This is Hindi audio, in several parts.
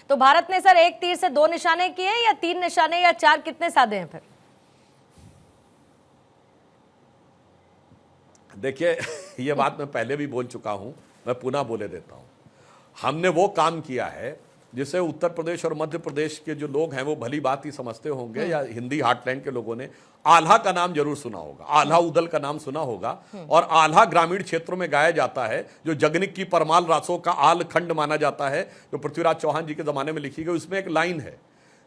तो भारत ने सर एक तीर से दो निशाने किए या तीन निशाने या चार, कितने साधे हैं फिर? देखिए, ये बात मैं पहले भी बोल चुका हूं, मैं पुनः बोले देता हूं। हमने वो काम किया है जिसे उत्तर प्रदेश और मध्य प्रदेश के जो लोग हैं वो भली बात ही समझते होंगे, या हिंदी हार्टलैंड के लोगों ने आल्हा का नाम जरूर सुना होगा, आल्हा उदल का नाम सुना होगा। और आल्हा ग्रामीण क्षेत्रों में गाया जाता है, जो जगनिक की परमाल रासों का आल खंड माना जाता है, जो पृथ्वीराज चौहान जी के जमाने में लिखी गई। उसमें एक लाइन है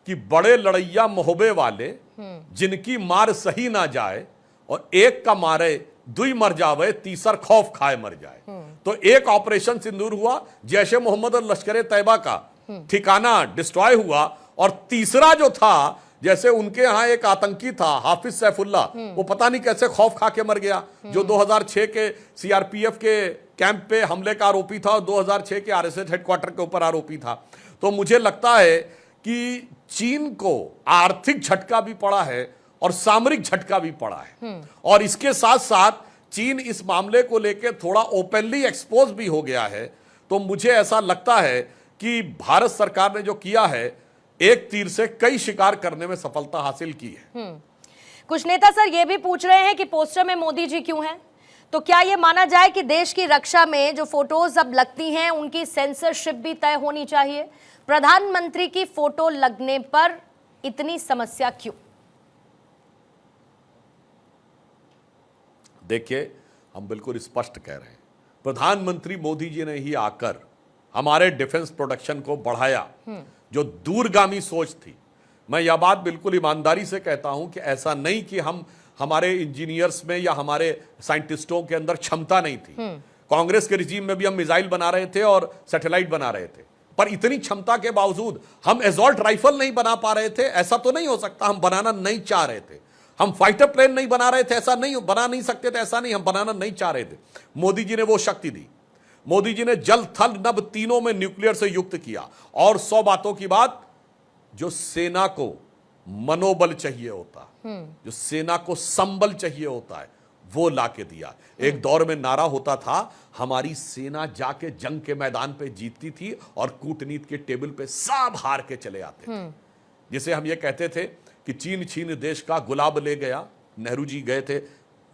कि बड़े लड़ैया मोहबे वाले जिनकी मार सही ना जाए, और एक का मारे दुई मर जावे, तीसर खौफ खाए मर जाए। तो एक ऑपरेशन सिंदूर हुआ, जैश ए मोहम्मद और लश्कर तैयबा का ठिकाना डिस्ट्रॉय हुआ, और तीसरा जो था, जैसे उनके यहां एक आतंकी था हाफिज सैफुल्ला, वो पता नहीं कैसे खौफ खा के मर गया, जो 2006 के सीआरपीएफ के कैंप पे हमले का आरोपी था और 2006 के आरएसएस हेडक्वार्टर के ऊपर आरोपी था। तो मुझे लगता है कि चीन को आर्थिक झटका भी पड़ा है और सामरिक झटका भी पड़ा है, और इसके साथ साथ चीन इस मामले को लेकर थोड़ा ओपनली एक्सपोज भी हो गया है। तो मुझे ऐसा लगता है कि भारत सरकार ने जो किया है, एक तीर से कई शिकार करने में सफलता हासिल की है। कुछ नेता सर ये भी पूछ रहे हैं कि पोस्टर में मोदी जी क्यों हैं? तो क्या ये माना जाए कि देश की रक्षा में जो फोटोज अब लगती हैं उनकी सेंसरशिप भी तय होनी चाहिए? प्रधानमंत्री की फोटो लगने पर इतनी समस्या क्यों? देखिए, हम बिल्कुल स्पष्ट कह रहे हैं, प्रधानमंत्री मोदी जी ने ही आकर हमारे डिफेंस प्रोडक्शन को बढ़ाया, जो दूरगामी सोच थी। मैं यह बात बिल्कुल ईमानदारी से कहता हूं कि ऐसा नहीं कि हमारे इंजीनियर्स में या हमारे साइंटिस्टों के अंदर क्षमता नहीं थी। कांग्रेस के रिजीम में भी हम मिसाइल बना रहे थे और सैटेलाइट बना रहे थे, पर इतनी क्षमता के बावजूद हम एसॉल्ट राइफल नहीं बना पा रहे थे। ऐसा तो नहीं हो सकता, हम बनाना नहीं चाह रहे थे। हम फाइटर प्लेन नहीं बना रहे थे, ऐसा नहीं, बना नहीं सकते थे, ऐसा नहीं, हम बनाना नहीं चाह रहे थे। मोदी जी ने वो शक्ति दी। मोदी जी ने जल थल नभ तीनों में न्यूक्लियर से युक्त किया। और 100 बातों की बात, जो सेना को मनोबल चाहिए होता, जो सेना को संबल चाहिए होता है, वो ला के दिया। एक दौर में नारा होता था, हमारी सेना जाके जंग के मैदान पे जीतती थी और कूटनीति के टेबल पे सब हार के चले आते थे। जिसे हम ये कहते थे कि चीन छीन देश का गुलाब ले गया। नेहरू जी गए थे,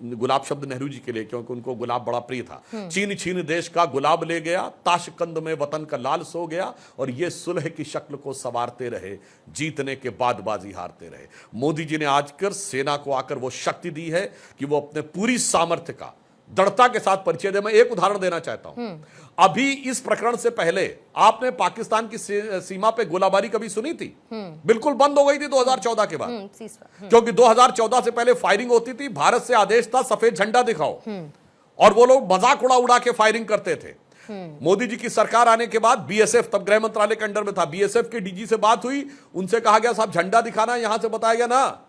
गुलाब शब्द नेहरू जी के लिए, क्योंकि उनको गुलाब बड़ा प्रिय था। चीन छीन देश का गुलाब ले गया, ताशकंद में वतन का लाल सो गया, और ये सुलह की शक्ल को संवारते रहे, जीतने के बाद बाजी हारते रहे। मोदी जी ने आजकर सेना को आकर वो शक्ति दी है कि वो अपने पूरी सामर्थ्य का दृढ़ता के साथ परिचय दे। मैं एक उदाहरण देना चाहता हूं। अभी इस प्रकरण से पहले आपने पाकिस्तान की सीमा पे गोलाबारी कभी सुनी थी? बिल्कुल बंद हो गई थी 2014 के बाद, क्योंकि 2014 से पहले फायरिंग होती थी। भारत से आदेश था, सफेद झंडा दिखाओ, और वो लोग मजाक उड़ा के फायरिंग करते थे। मोदी जी की सरकार आने के बाद बीएसएफ, तब गृह मंत्रालय के अंडर में था, बीएसएफ के डीजी से बात हुई, उनसे कहा गया साहब झंडा दिखाना, यहां से बताया गया ना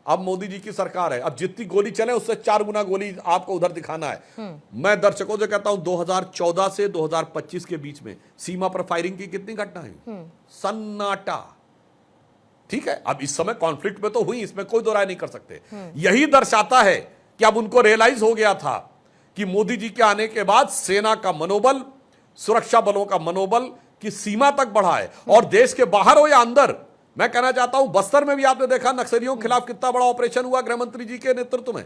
अब मोदी जी की सरकार है, अब जितनी गोली चले उससे 4 गुना गोली आपको उधर दिखाना है। मैं दर्शकों से कहता हूं, 2014 से 2025 के बीच में सीमा पर फायरिंग की कितनी घटना हुई? सन्नाटा। ठीक है, अब इस समय कॉन्फ्लिक्ट में तो हुई, इसमें कोई दो राय नहीं कर सकते। यही दर्शाता है कि अब उनको रियलाइज हो गया था कि मोदी जी के आने के बाद सेना का मनोबल, सुरक्षा बलों का मनोबल की सीमा तक बढ़ा है। और देश के बाहर हो या अंदर, मैं कहना चाहता हूं, बस्तर में भी आपने देखा नक्सलियों के खिलाफ कितना बड़ा ऑपरेशन हुआ गृह मंत्री जी के नेतृत्व में।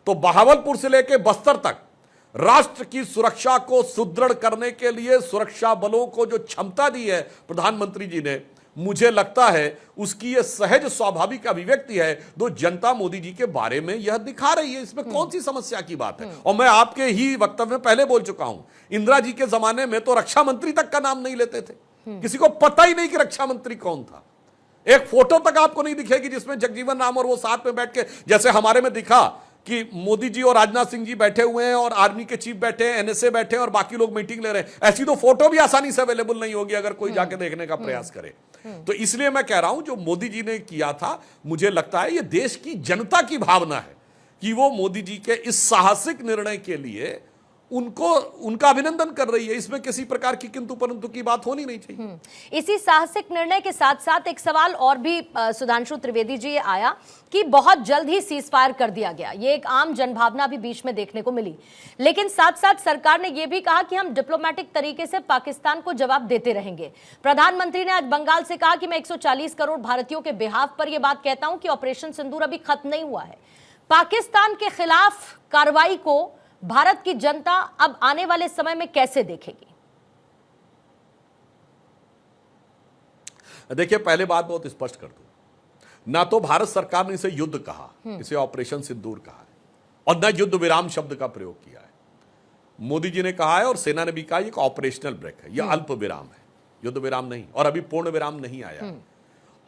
तो बहावलपुर से लेकर बस्तर तक राष्ट्र की सुरक्षा को सुदृढ़ करने के लिए सुरक्षा बलों को जो क्षमता दी है प्रधानमंत्री जी ने, मुझे लगता है उसकी यह सहज स्वाभाविक अभिव्यक्ति है, जो जनता मोदी जी के बारे में यह दिखा रही है। इसमें कौन सी समस्या की बात है? और मैं आपके ही वक्तव्य में पहले बोल चुका हूं, इंदिरा जी के जमाने में तो रक्षा मंत्री तक का नाम नहीं लेते थे, किसी को पता ही नहीं कि रक्षा मंत्री कौन था। एक फोटो तक आपको नहीं दिखेगी जिसमें जगजीवन राम और वो साथ में बैठ के, जैसे हमारे में दिखा कि मोदी जी और राजनाथ सिंह जी बैठे हुए हैं और आर्मी के चीफ बैठे हैं, एनएसए बैठे हैं और बाकी लोग मीटिंग ले रहे हैं। ऐसी तो फोटो भी आसानी से अवेलेबल नहीं होगी अगर कोई जाके देखने का प्रयास करे। तो इसलिए मैं कह रहा हूं, जो मोदी जी ने किया था, मुझे लगता है ये देश की जनता की भावना है कि वो मोदी जी के इस साहसिक निर्णय के लिए उनको उनका अभिनंदन कर रही है। इसमें किसी प्रकार की किंतु परंतु की बात होनी नहीं चाहिए। इसी साहसिक निर्णय के साथ साथ एक सवाल और भी सुधांशु त्रिवेदी जी आया कि बहुत जल्द ही सीज फायर कर दिया गया। ये एक आम जनभावना भी बीच में देखने को मिली, लेकिन साथ साथ सरकार ने यह भी कहा कि हम डिप्लोमेटिक तरीके से पाकिस्तान को जवाब देते रहेंगे। प्रधानमंत्री ने आज बंगाल से कहा कि मैं 140 करोड़ भारतीयों के बिहाफ पर यह बात कहता हूं कि ऑपरेशन सिंदूर अभी खत्म नहीं हुआ है। पाकिस्तान के खिलाफ कार्रवाई को भारत की जनता अब आने वाले समय में कैसे देखेगी? देखिए, पहले बात बहुत स्पष्ट कर दूं, ना तो भारत सरकार ने इसे युद्ध कहा, इसे ऑपरेशन सिंदूर कहा है, और न युद्ध विराम शब्द का प्रयोग किया है। मोदी जी ने कहा है और सेना ने भी कहा, एक ऑपरेशनल ब्रेक है, यह अल्प विराम है, युद्ध विराम नहीं, और अभी पूर्ण विराम नहीं आया।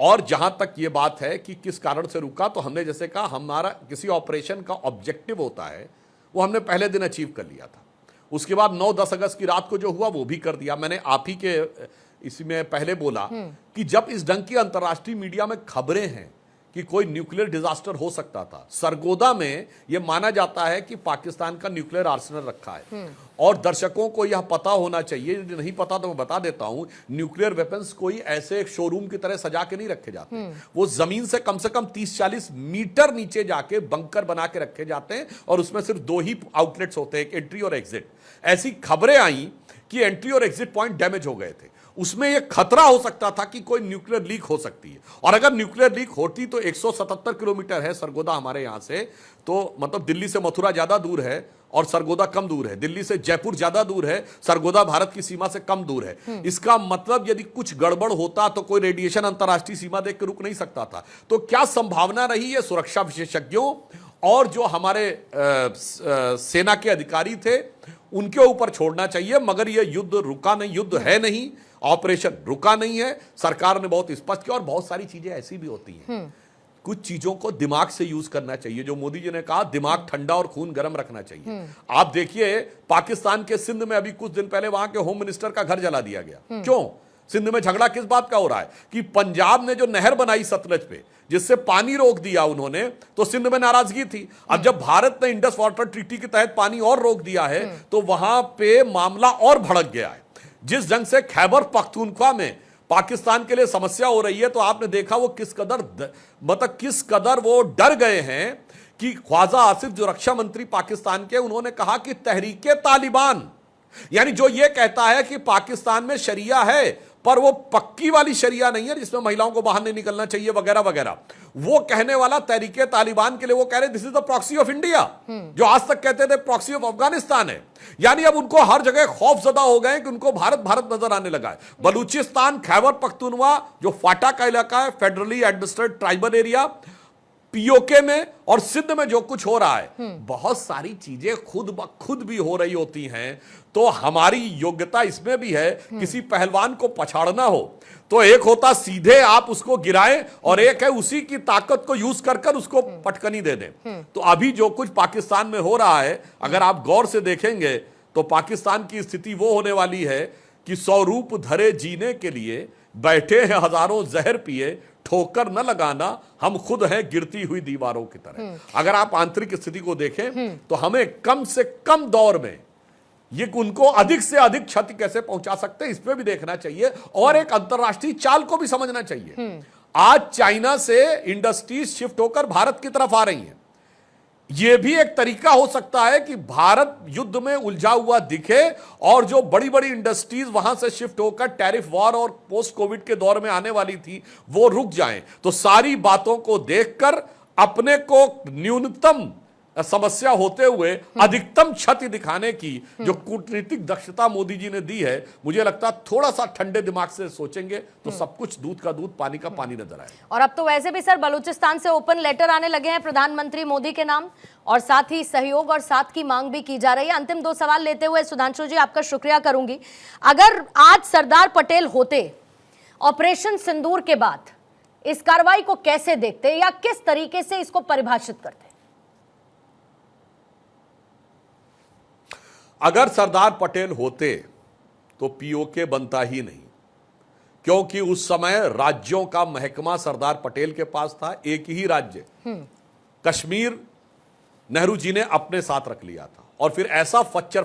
और जहां तक यह बात है कि किस कारण से रुका, तो हमने जैसे कहा, हमारा किसी ऑपरेशन का ऑब्जेक्टिव होता है, वो हमने पहले दिन अचीव कर लिया था। उसके बाद 9-10 अगस्त की रात को जो हुआ वो भी कर दिया। मैंने आप ही के इसमें पहले बोला कि जब इस ढंग की अंतर्राष्ट्रीय मीडिया में खबरें हैं कि कोई न्यूक्लियर डिजास्टर हो सकता था, सरगोदा में यह माना जाता है कि पाकिस्तान का न्यूक्लियर आर्सेनल रखा है। और दर्शकों को यह पता होना चाहिए, यदि नहीं पता तो मैं बता देता हूं, न्यूक्लियर वेपन्स कोई ऐसे एक शोरूम की तरह सजा के नहीं रखे जाते। वो जमीन से कम 30-40 मीटर नीचे जाके बंकर बना के रखे जाते हैं, और उसमें सिर्फ 2 ही आउटलेट्स होते हैं, एक एंट्री और एग्जिट। ऐसी खबरें आई कि एंट्री और एग्जिट पॉइंट डैमेज हो गए थे। उसमें यह खतरा हो सकता था कि कोई न्यूक्लियर लीक हो सकती है, और अगर न्यूक्लियर लीक होती तो 177 किलोमीटर है सरगोदा हमारे यहां से, तो मतलब दिल्ली से मथुरा ज्यादा दूर है और सरगोदा कम दूर है। दिल्ली से जयपुर ज्यादा दूर है, सरगोदा भारत की सीमा से कम दूर है। इसका मतलब यदि कुछ गड़बड़ होता तो कोई रेडिएशन अंतर्राष्ट्रीय सीमा देख के रुक नहीं सकता था। तो क्या संभावना रही है, सुरक्षा विशेषज्ञों और जो हमारे सेना के अधिकारी थे उनके ऊपर छोड़ना चाहिए। मगर यह युद्ध रुका नहीं, युद्ध है नहीं, ऑपरेशन रुका नहीं है। सरकार ने बहुत स्पष्ट किया, और बहुत सारी चीजें ऐसी भी होती हैं, कुछ चीजों को दिमाग से यूज करना चाहिए। जो मोदी जी ने कहा, दिमाग ठंडा और खून गर्म रखना चाहिए। आप देखिए, पाकिस्तान के सिंध में अभी कुछ दिन पहले वहां के होम मिनिस्टर का घर जला दिया गया। क्यों? सिंध में झगड़ा किस बात का हो रहा है कि पंजाब ने जो नहर बनाई सतलज पे, जिससे पानी रोक दिया उन्होंने, तो सिंध में नाराजगी थी। अब जब भारत ने इंडस वाटर ट्रीटी के तहत पानी और रोक दिया है, तो वहां पे मामला और भड़क गया है। जिस ढंग से खैबर पख्तूनख्वा में पाकिस्तान के लिए समस्या हो रही है, तो आपने देखा वो किस कदर वो डर गए हैं कि ख्वाजा आसिफ जो रक्षा मंत्री पाकिस्तान के, उन्होंने कहा कि तहरीके तालिबान, यानी जो ये कहता है कि पाकिस्तान में शरिया है पर वो पक्की वाली शरिया नहीं है जिसमें महिलाओं को बाहर नहीं निकलना चाहिए वगैरह वगैरह, वो कहने वाला तहरीके तालिबान के लिए वो कह रहे this is the proxy of India, जो आज तक कहते थे प्रॉक्सी ऑफ अफगानिस्तान है। यानी अब उनको हर जगह खौफजदा हो गए कि उनको भारत भारत नजर आने लगा है। बलूचिस्तान, खैबर पख्तूनख्वा जो फाटा का इलाका है, federally administrated tribal area, PoK में और सिंध में जो कुछ हो रहा है, बहुत सारी चीजें खुद ब खुद भी हो रही होती हैं। तो हमारी योग्यता इसमें भी है, किसी पहलवान को पछाड़ना हो तो एक होता सीधे आप उसको गिराएं, और एक है उसी की ताकत को यूज कर कर उसको पटकनी दे दें। तो अभी जो कुछ पाकिस्तान में हो रहा है, अगर आप गौर से देखेंगे तो पाकिस्तान की स्थिति वो होने वाली है कि 100 रूप धरे जीने के लिए बैठे हैं हजारों जहर पिए, ठोकर न लगाना हम खुद हैं गिरती हुई दीवारों की तरह। अगर आप आंतरिक स्थिति को देखें तो हमें कम से कम दौर में ये उनको अधिक से अधिक क्षति कैसे पहुंचा सकते हैं, इस पे भी देखना चाहिए, और एक अंतरराष्ट्रीय चाल को भी समझना चाहिए। आज चाइना से इंडस्ट्रीज शिफ्ट होकर भारत की तरफ आ रही हैं। यह भी एक तरीका हो सकता है कि भारत युद्ध में उलझा हुआ दिखे और जो बड़ी बड़ी इंडस्ट्रीज वहां से शिफ्ट होकर टैरिफ वॉर और पोस्ट कोविड के दौर में आने वाली थी वो रुक जाएं। तो सारी बातों को देखकर अपने को न्यूनतम समस्या होते हुए अधिकतम क्षति दिखाने की जो कूटनीतिक दक्षता मोदी जी ने दी है, मुझे लगता है थोड़ा सा ठंडे दिमाग से सोचेंगे तो सब कुछ दूध का दूध पानी का पानी नजर आएगा। और अब तो वैसे भी सर बलूचिस्तान से ओपन लेटर आने लगे हैं प्रधानमंत्री मोदी के नाम, और साथ ही सहयोग और साथ की मांग भी की जा रही है। अंतिम 2 सवाल लेते हुए सुधांशु जी आपका शुक्रिया करूंगी। अगर आज सरदार पटेल होते, ऑपरेशन सिंदूर के बाद इस कार्रवाई को कैसे देखते या किस तरीके से इसको परिभाषित करते? अगर सरदार पटेल होते तो पीओके बनता ही नहीं, क्योंकि उस समय राज्यों का महकमा सरदार पटेल के पास था। एक ही राज्य कश्मीर नेहरू जी ने अपने साथ रख लिया था, और फिर ऐसा फच्चर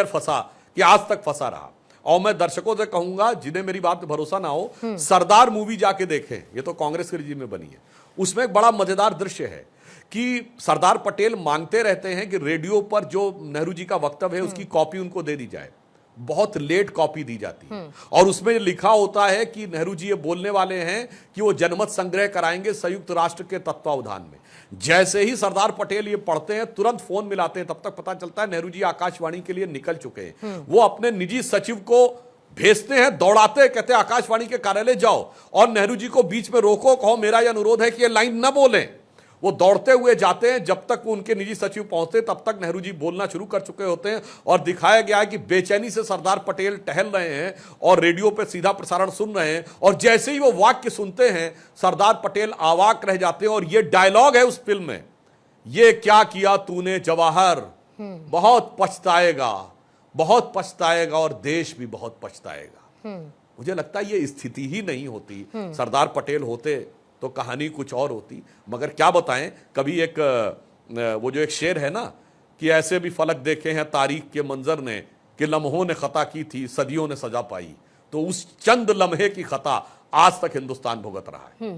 फंसा कि आज तक फंसा रहा। और मैं दर्शकों से कहूंगा, जिन्हें मेरी बात पे भरोसा ना हो, सरदार मूवी जाके देखें, ये तो कांग्रेस के रिजीम में बनी है। उसमें एक बड़ा मजेदार दृश्य है कि सरदार पटेल मांगते रहते हैं कि रेडियो पर जो नेहरू जी का वक्तव्य है उसकी कॉपी उनको दे दी जाए। बहुत लेट कॉपी दी जाती है और उसमें लिखा होता है कि नेहरू जी ये बोलने वाले हैं कि वो जनमत संग्रह कराएंगे संयुक्त राष्ट्र के तत्वावधान में। जैसे ही सरदार पटेल ये पढ़ते हैं, तुरंत फोन मिलाते हैं, तब तक पता चलता है नेहरू जी आकाशवाणी के लिए निकल चुके हैं। वो अपने निजी सचिव को भेजते हैं, दौड़ाते, कहते हैं आकाशवाणी के कार्यालय जाओ और नेहरू जी को बीच में रोको, कहो मेरा यह अनुरोध है कि ये लाइन न बोलें। वो दौड़ते हुए जाते हैं, जब तक वो उनके निजी सचिव पहुंचते तब तक नेहरू जी बोलना शुरू कर चुके होते हैं। और दिखाया गया है कि बेचैनी से सरदार पटेल टहल रहे हैं और रेडियो पे सीधा प्रसारण सुन रहे हैं, और जैसे ही वो वाक्य सुनते हैं सरदार पटेल अवाक रह जाते हैं। और ये डायलॉग है उस फिल्म में, ये क्या किया तूने जवाहर, बहुत पछताएगा और देश भी बहुत पछताएगा। मुझे लगता है ये स्थिति ही नहीं होती, सरदार पटेल होते तो कहानी कुछ और होती। मगर क्या बताएं, कभी एक वो जो एक शेर है ना कि ऐसे भी फलक देखे हैं तारीख के मंजर ने कि लम्हों ने खता की थी सदियों ने सजा पाई, तो उस चंद लम्हे की खता आज तक हिंदुस्तान भुगत रहा है।